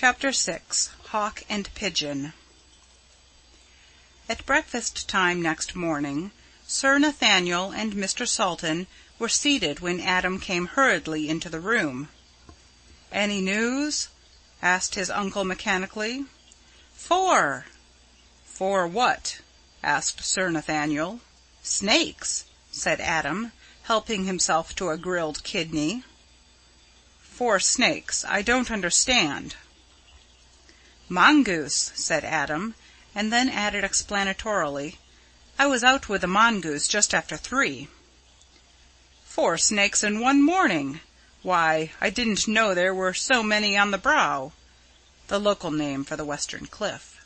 Chapter 6 Hawk and Pigeon. At breakfast time next morning, Sir Nathaniel and Mr. Salton were seated when Adam came hurriedly into the room. "Any news?" asked his uncle mechanically. "Four." "For what?" asked Sir Nathaniel. "Snakes," said Adam, helping himself to a grilled kidney. "Four snakes? I don't understand." "Mongoose," said Adam, and then added explanatorily, "I was out with a mongoose just after 3. "Four snakes in one morning! Why, I didn't know there were so many on the Brow," the local name for the western cliff.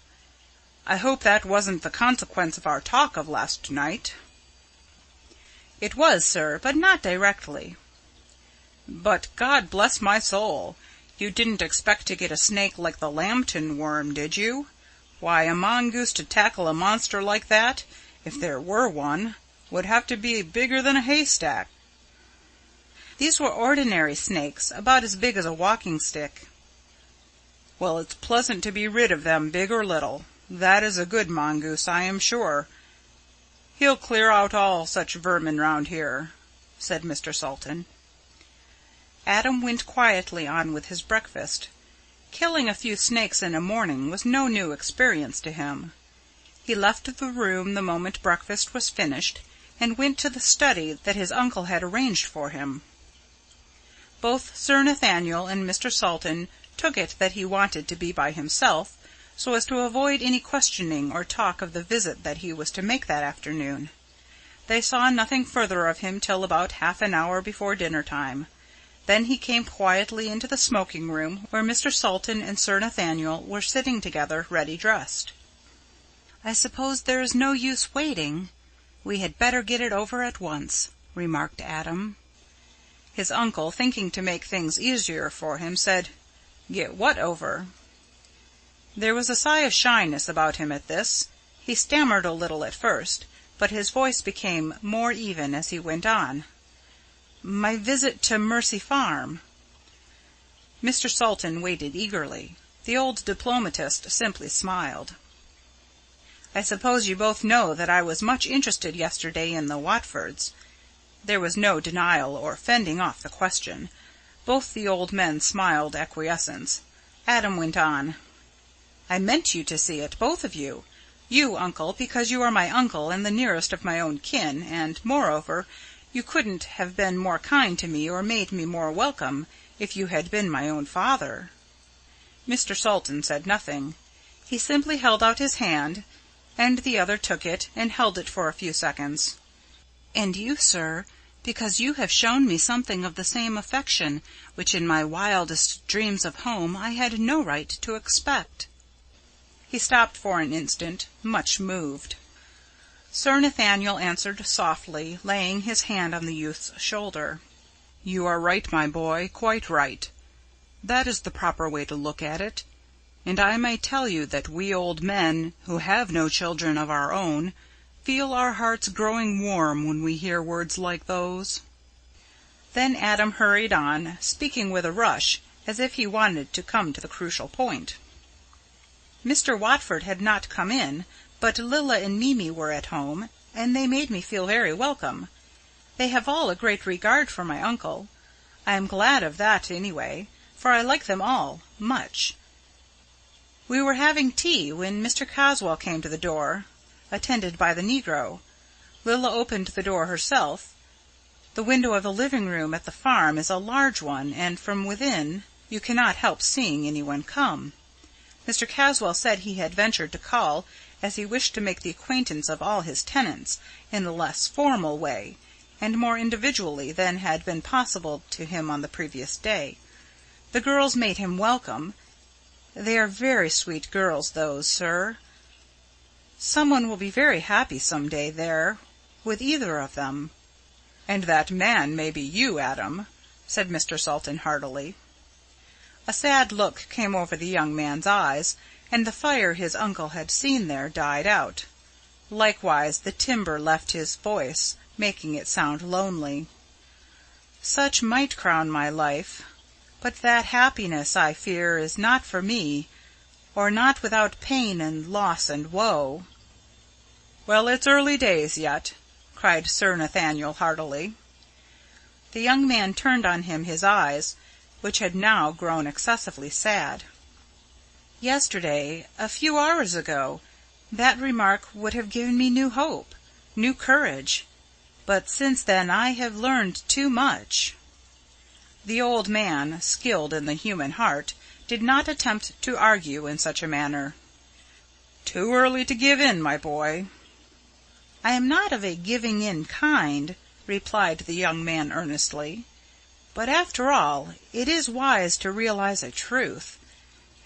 "I hope that wasn't the consequence of our talk of last night." "It was, sir, but not directly." "But, God bless my soul! You didn't expect to get a snake like the Lambton worm, did you? Why, a mongoose to tackle a monster like that, if there were one, would have to be bigger than a haystack." "These were ordinary snakes, about as big as a walking stick." "Well, it's pleasant to be rid of them, big or little. That is a good mongoose, I am sure. He'll clear out all such vermin round here," said Mr. Salton. Adam went quietly on with his breakfast. Killing a few snakes in a morning was no new experience to him. He left the room the moment breakfast was finished, and went to the study that his uncle had arranged for him. Both Sir Nathaniel and Mr. Salton took it that he wanted to be by himself, so as to avoid any questioning or talk of the visit that he was to make that afternoon. They saw nothing further of him till about half an hour before dinner time. Then he came quietly into the smoking room, where Mr. Salton and Sir Nathaniel were sitting together, ready dressed. "I suppose there is no use waiting. We had better get it over at once," remarked Adam. His uncle, thinking to make things easier for him, said, "Get what over?" There was a sigh of shyness about him at this. He stammered a little at first, but his voice became more even as he went on. "My visit to Mercy Farm." Mr. Salton waited eagerly. The old diplomatist simply smiled. "I suppose you both know that I was much interested yesterday in the Watfords." There was no denial or fending off the question. Both the old men smiled acquiescence. Adam went on. "I meant you to see it, both of you. You, uncle, because you are my uncle and the nearest of my own kin, and, moreover, you couldn't have been more kind to me or made me more welcome if you had been my own father." Mr. Salton said nothing. He simply held out his hand, and the other took it and held it for a few seconds. "And you, sir, because you have shown me something of the same affection which in my wildest dreams of home I had no right to expect." He stopped for an instant, much moved. Sir Nathaniel answered softly, laying his hand on the youth's shoulder. "You are right, my boy, quite right. That is the proper way to look at it. And I may tell you that we old men, who have no children of our own, feel our hearts growing warm when we hear words like those." Then Adam hurried on, speaking with a rush, as if he wanted to come to the crucial point. "Mr. Watford had not come in, but Lilla and Mimi were at home, and they made me feel very welcome. They have all a great regard for my uncle. I am glad of that, anyway, for I like them all much. We were having tea when Mr. Caswell came to the door, attended by the negro. Lilla opened the door herself. The window of the living room at the farm is a large one, and from within you cannot help seeing anyone come. Mr. Caswell said he had ventured to call, as he wished to make the acquaintance of all his tenants in a less formal way, and more individually than had been possible to him on the previous day. The girls made him welcome. They are very sweet girls, those, sir. Someone will be very happy some day there, with either of them." "And that man may be you, Adam," said Mr. Salton heartily. A sad look came over the young man's eyes, and the fire his uncle had seen there died out. Likewise the timbre left his voice, making it sound lonely. "Such might crown my life. But that happiness, I fear, is not for me, or not without pain and loss and woe." "Well, it's early days yet," cried Sir Nathaniel heartily. The young man turned on him his eyes, which had now grown excessively sad. "Yesterday, a few hours ago, that remark would have given me new hope, new courage. But since then I have learned too much." The old man, skilled in the human heart, did not attempt to argue in such a manner. "Too early to give in, my boy." "I am not of a giving-in kind," replied the young man earnestly. "But after all, it is wise to realize a truth.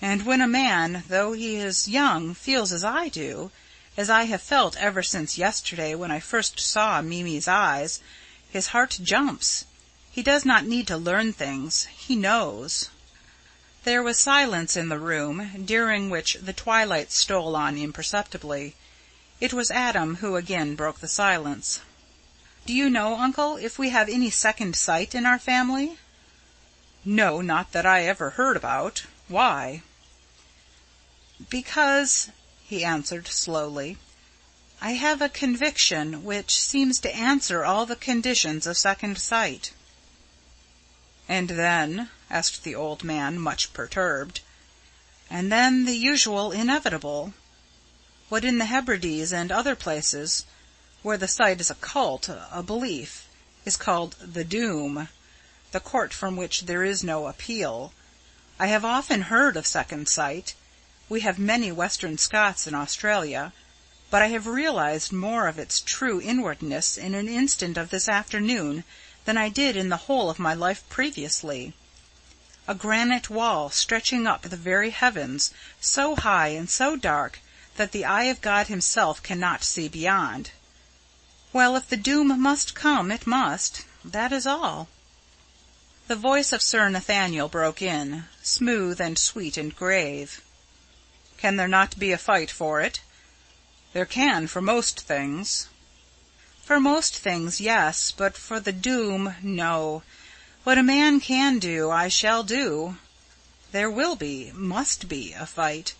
And when a man, though he is young, feels as I do, as I have felt ever since yesterday when I first saw Mimi's eyes, his heart jumps. He does not need to learn things. He knows." There was silence in the room, during which the twilight stole on imperceptibly. It was Adam who again broke the silence. "Do you know, uncle, if we have any second sight in our family?" "No, not that I ever heard about. Why?" "Because," he answered slowly, "I have a conviction which seems to answer all the conditions of second sight." "And then?" asked the old man, much perturbed. "And then the usual inevitable. What in the Hebrides and other places, where the sight is a cult, a belief, is called the doom, the court from which there is no appeal. I have often heard of second sight. We have many Western Scots in Australia, but I have realized more of its true inwardness in an instant of this afternoon than I did in the whole of my life previously. A granite wall stretching up the very heavens, so high and so dark that the eye of God himself cannot see beyond. Well, if the doom must come, it must. That is all." The voice of Sir Nathaniel broke in, smooth and sweet and grave. "Can there not be a fight for it? There can for most things." "For most things, yes, but for the doom, no. What a man can do, I shall do. There will be, must be, a fight.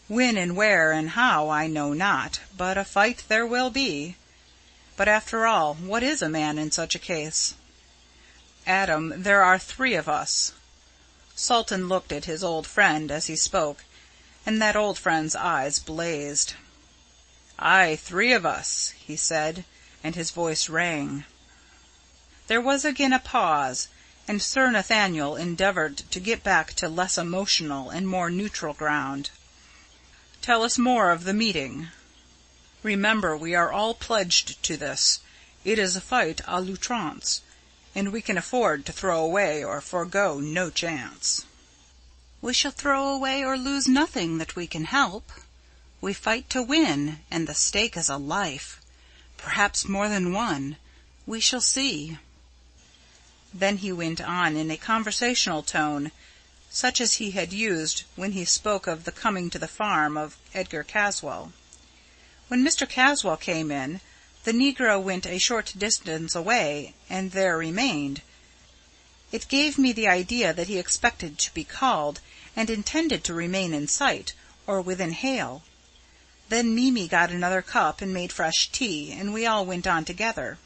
When and where and how I know not, but a fight there will be. But after all, what is a man in such a case? Adam, there are 3 of us." Sultan looked at his old friend as he spoke, and that old friend's eyes blazed. "Aye, 3 of us," he said, and his voice rang. There was again a pause, and Sir Nathaniel endeavoured to get back to less emotional and more neutral ground. "Tell us more of the meeting. Remember, we are all pledged to this. It is a fight à l'outrance, and we can afford to throw away or forego no chance." "We shall throw away or lose nothing that we can help. We fight to win, and the stake is a life. Perhaps more than one. We shall see." Then he went on in a conversational tone, such as he had used when he spoke of the coming to the farm of Edgar Caswell. When Mr. Caswell came in, the negro went a short distance away, and there remained. It gave me the idea that he expected to be called, and intended to remain in sight, or within hail. Then Mimi got another cup and made fresh tea, and we all went on together.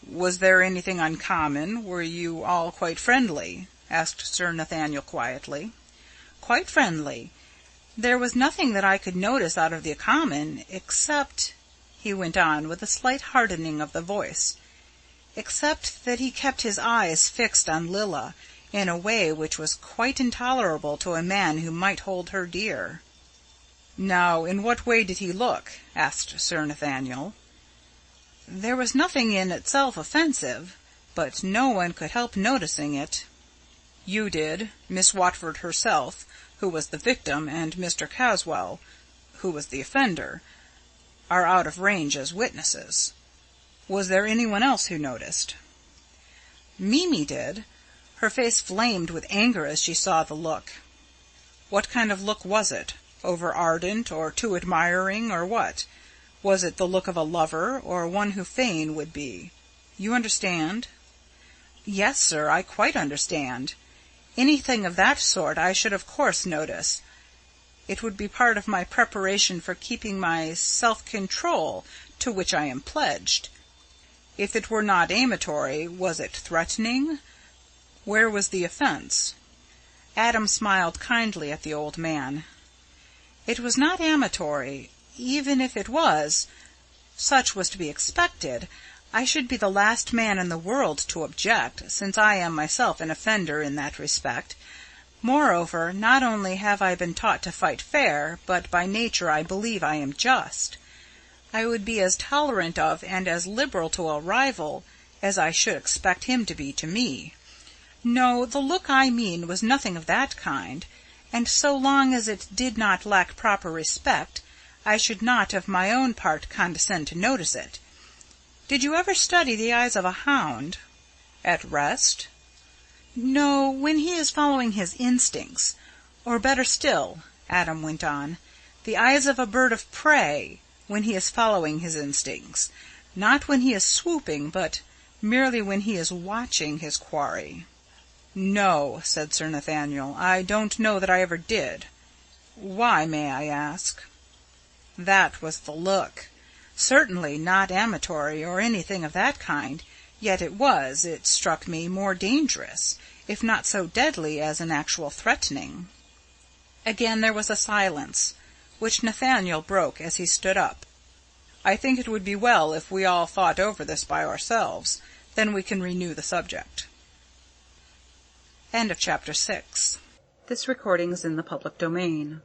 "Was there anything uncommon? Were you all quite friendly?" asked Sir Nathaniel quietly. "Quite friendly. There was nothing that I could notice out of the common, except," he went on with a slight hardening of the voice, "except that he kept his eyes fixed on Lilla in a way which was quite intolerable to a man who might hold her dear." "Now, in what way did he look?" asked Sir Nathaniel. "There was nothing in itself offensive, but no one could help noticing it." "You did, Miss Watford herself, who was the victim, and Mr. Caswell, who was the offender, are out of range as witnesses. Was there anyone else who noticed?" "Mimi did. Her face flamed with anger as she saw the look." "What kind of look was it? Over ardent, or too admiring, or what? Was it the look of a lover, or one who fain would be? You understand?" "Yes, sir, I quite understand. Anything of that sort I should of course notice. It would be part of my preparation for keeping my self-control, to which I am pledged. If it were not amatory, was it threatening? Where was the offence?" Adam smiled kindly at the old man. "It was not amatory. Even if it was, such was to be expected. I should be the last man in the world to object, since I am myself an offender in that respect. Moreover, not only have I been taught to fight fair, but by nature I believe I am just. I would be as tolerant of and as liberal to a rival as I should expect him to be to me. No, the look I mean was nothing of that kind, and so long as it did not lack proper respect, I should not of my own part condescend to notice it. Did you ever study the eyes of a hound?" "At rest?" "No, when he is following his instincts. Or, better still," Adam went on, "the eyes of a bird of prey, when he is following his instincts. Not when he is swooping, but merely when he is watching his quarry." "No," said Sir Nathaniel, "I don't know that I ever did. Why, may I ask?" "That was the look. Certainly not amatory or anything of that kind, yet it struck me, more dangerous, if not so deadly as an actual threatening." Again there was a silence, which Nathaniel broke as he stood up. "I think it would be well if we all thought over this by ourselves. Then we can renew the subject." Chapter 7. This recording is in the public domain.